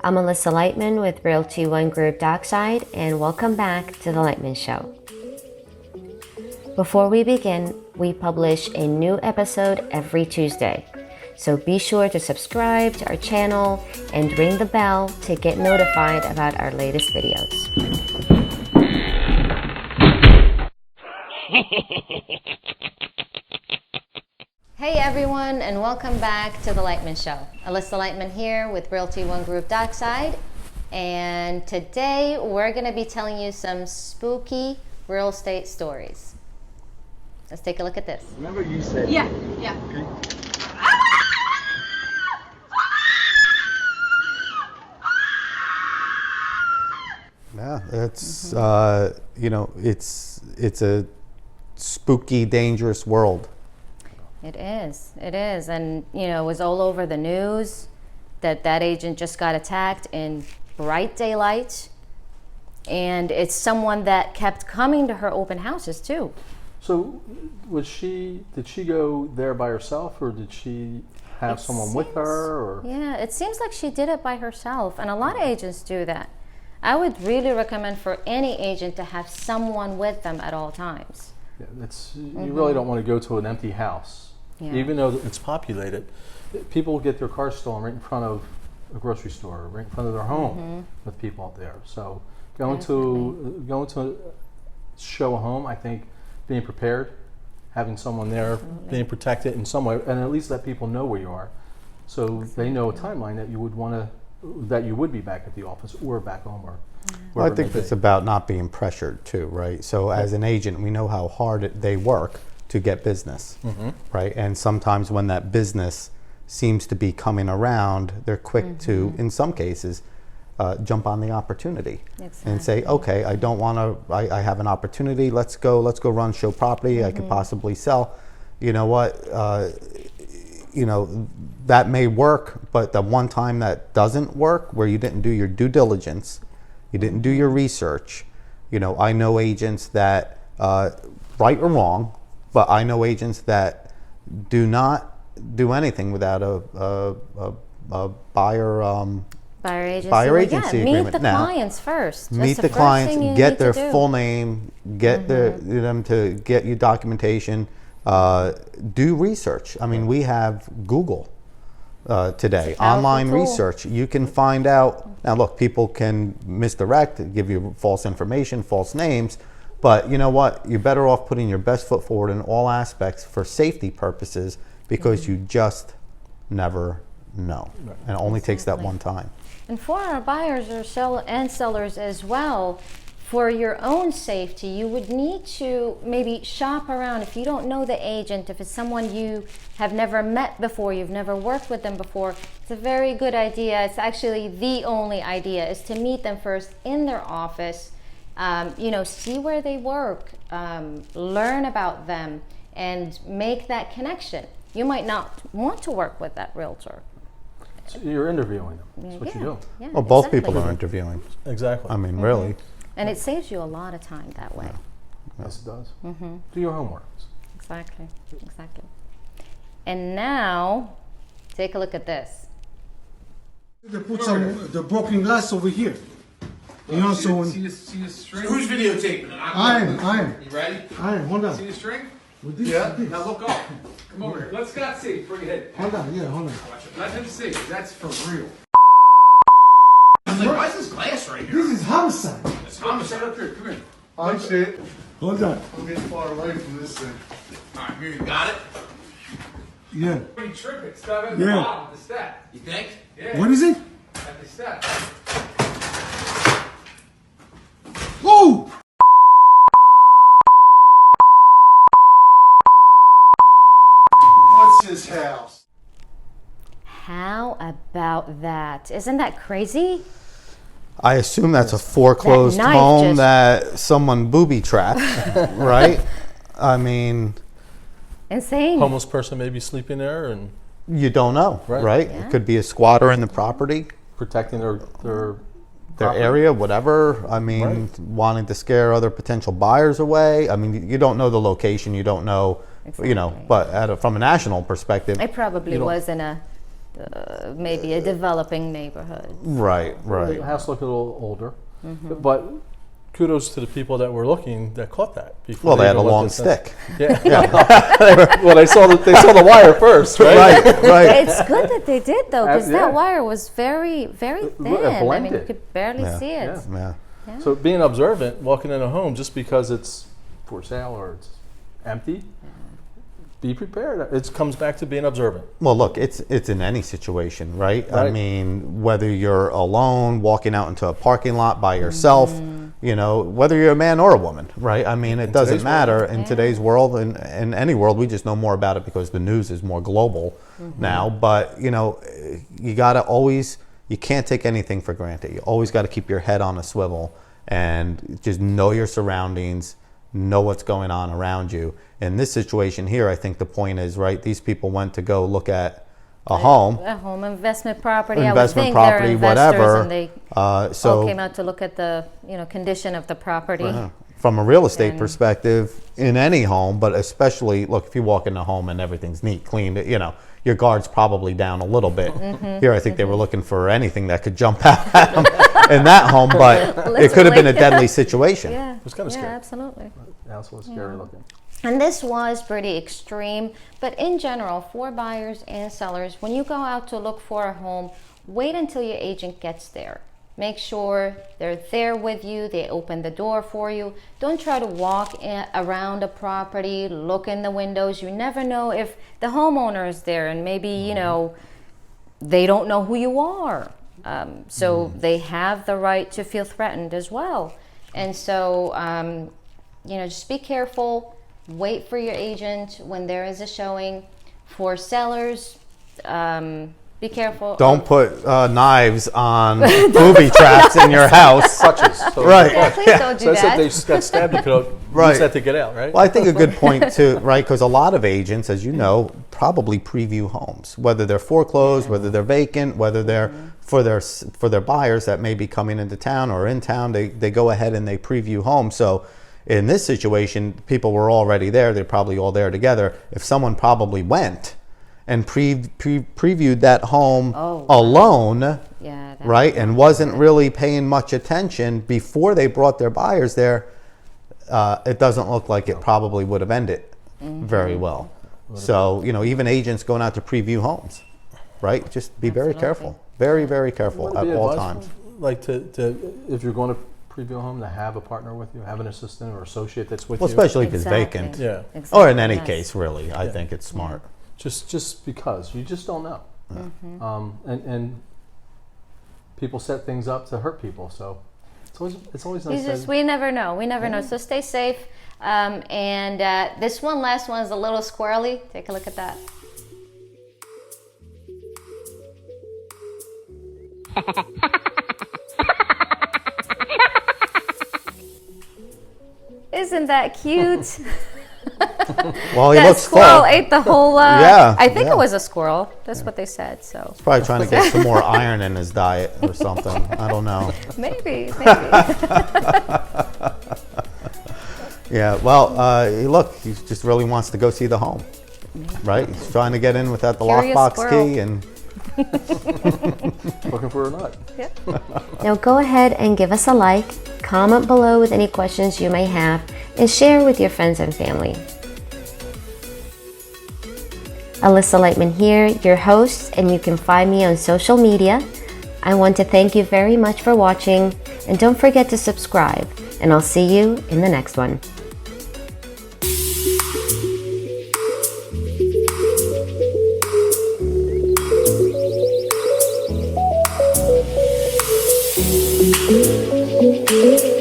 I'm Alyssa Lightman with Realty One Group Dockside, and welcome back to The Lightman Show. Before we begin, we publish a new episode every Tuesday, so be sure to subscribe to our channel and ring the bell to get notified about our latest videos. Hey everyone, and welcome back to The Lightman Show. Alyssa Lightman here with Realty One Group Dockside, and today we're going to be telling you some spooky real estate stories. Let's take a look at this. Remember you said... Yeah. Okay. Yeah, it's it's a spooky, dangerous world. It is, and it was all over the news that agent just got attacked in bright daylight, and it's someone that kept coming to her open houses too. So, did she go there by herself, or did she have someone with her? Or? Yeah, it seems like she did it by herself, and a lot of agents do that. I would really recommend for any agent to have someone with them at all times. Yeah, you really don't want to go to an empty house, even though it's populated. People get their cars stolen right in front of a grocery store, right in front of their home, with people out there. So, going to show a home, I think. Being prepared, having someone there, being protected in some way, and at least let people know where you are, so they know a timeline that you would be back at the office or back home or. Well, I think it's about not being pressured too, right? So as an agent, we know how hard they work to get business, right? And sometimes when that business seems to be coming around, they're quick to, in some cases, jump on the opportunity and say, okay, I don't want to, I have an opportunity, let's go run, show property, I could possibly sell. You know what, that may work, but the one time that doesn't work, where you didn't do your due diligence, you didn't do your research. I know agents that, right or wrong, but I know agents that do not do anything without a buyer agency agreement. Meet the clients first. Meet the clients, get their full name, get them to get you documentation, do research. I mean, we have Google today, online research. You can find out. Now, look, people can misdirect, give you false information, false names, but you know what? You're better off putting your best foot forward in all aspects for safety purposes, because you just never know, and it only takes that one time. And for our buyers or sellers as well, for your own safety, you would need to maybe shop around. If you don't know the agent, if it's someone you have never met before, you've never worked with them before, it's a very good idea. It's actually the only idea, is to meet them first in their office, see where they work, learn about them, and make that connection. You might not want to work with that realtor. So you're interviewing them. That's what you do. Yeah, Well, both people are interviewing. Exactly. I mean, really. And it saves you a lot of time that way. Yes, it does. Do your homework. Exactly. And now, take a look at this. They put the broken glass over here. So when... See the string? Who's videotaping? I am. You ready? I am. Hold on. See the string? With this, Yeah. with this. Now look up. Come over here. Let Scott see. Bring it in. Hold on. Yeah, hold on. Let him see. That's for real. I'm like, why is this glass right here? This is homicide. It's homicide. Up here. Come here. I'm shit. Hold on. I'm getting far away from this thing. Alright, here you got it. Yeah. When you trip it, stop at the Yeah. bottom of the step. You think? Yeah. What is it? At the step. Oh! What's his house? How about that? Isn't that crazy? I assume that's a foreclosed That knife home just- that someone booby trapped, right? I mean, Insane. Homeless person may be sleeping there and you don't know, right? Yeah. It could be a squatter in the property, protecting their property. area, whatever. I mean, wanting to scare other potential buyers away. I mean, you don't know the location, you don't know, Exactly. but from a national perspective, It probably You don't- was in a maybe a developing neighborhood. Right, right. The house looked a little older, but kudos to the people that were looking that caught that. Before Well, they had a even long looked at stick. Yeah. Well, they saw the wire first, right? Right, right. It's good that they did though, because Yeah. that wire was very, very thin. I mean, you blended. could barely Yeah. see it. Yeah. Yeah. So being observant, walking in a home just because it's for sale or it's empty, be prepared. It comes back to being observant. Well, look, it's in any situation, right? I Right. mean, whether you're alone, walking out into a parking lot by yourself, you know, whether you're a man or a woman, right? I mean, it doesn't today's matter in today's world, and in any world. We just know more about it because the news is more global now. But, you know, you got to always, you can't take anything for granted. You always got to keep your head on a swivel and just know your surroundings, know what's going on around you. In this situation here, I think the point is, right, these people went to go look at a home, Investment property. investment I would think property, they're investors, whatever. and they So all came out to look at the condition of the property. from a real estate And- perspective, in any home, but especially, look, if you walk in a home and everything's neat, clean, you know, your guard's probably down a little bit. Here, I think they were looking for anything that could jump out at them in that home, but it could have been a deadly situation. Yeah, was kinda scary. Yeah, absolutely. The house was scary looking. And this was pretty extreme, but in general, for buyers and sellers, when you go out to look for a home, wait until your agent gets there. Make sure they're there with you, they open the door for you. Don't try to walk around a property, look in the windows. You never know if the homeowner is there, and maybe, they don't know who you are. So they have the right to feel threatened as well. And so, just be careful. Wait for your agent when there is a showing. For sellers, be careful. Don't put knives on booby traps in your house. Clutches. So Right. Yeah, please don't do So that's that. if they got stabbed, they could Right. use that to get out, right? Well, I think a good point too, right? Because a lot of agents, as you know, probably preview homes, whether they're foreclosed, whether they're vacant, whether they're for their buyers that may be coming into town or in town. They go ahead and they preview homes. So in this situation, people were already there. They're probably all there together. If someone probably went and previewed that home alone, Yeah, that- right, and wasn't really paying much attention before they brought their buyers there, it doesn't look like it probably would have ended very well. So, even agents going out to preview homes, right? Just be very careful. Very, very careful Would it at be all advisable, times. like to if you're going to preview a home, to have a partner with you, have an assistant or associate that's with Well, you. especially if it's Exactly. vacant. Yeah. Exactly, Or in any yes. case, really, I think it's smart. Just because you just don't know, and people set things up to hurt people, so it's always nice. We never know. We never know. So stay safe. And this last one is a little squirrely. Take a look at that. Isn't that cute? Well, he That looks squirrel full. ate the whole. Yeah, I think yeah. it was a squirrel. That's what they said. So Probably trying to get some more iron in his diet or something. I don't know. maybe. Yeah, well, look, he just really wants to go see the home, right? He's trying to get in without the Curious lockbox squirrel. key, and Looking for a nut. Now go ahead and give us a like, comment below with any questions you may have, and share with your friends and family. Alyssa Lightman here, your host, and you can find me on social media. I want to thank you very much for watching, and don't forget to subscribe, and I'll see you in the next one. Thank you.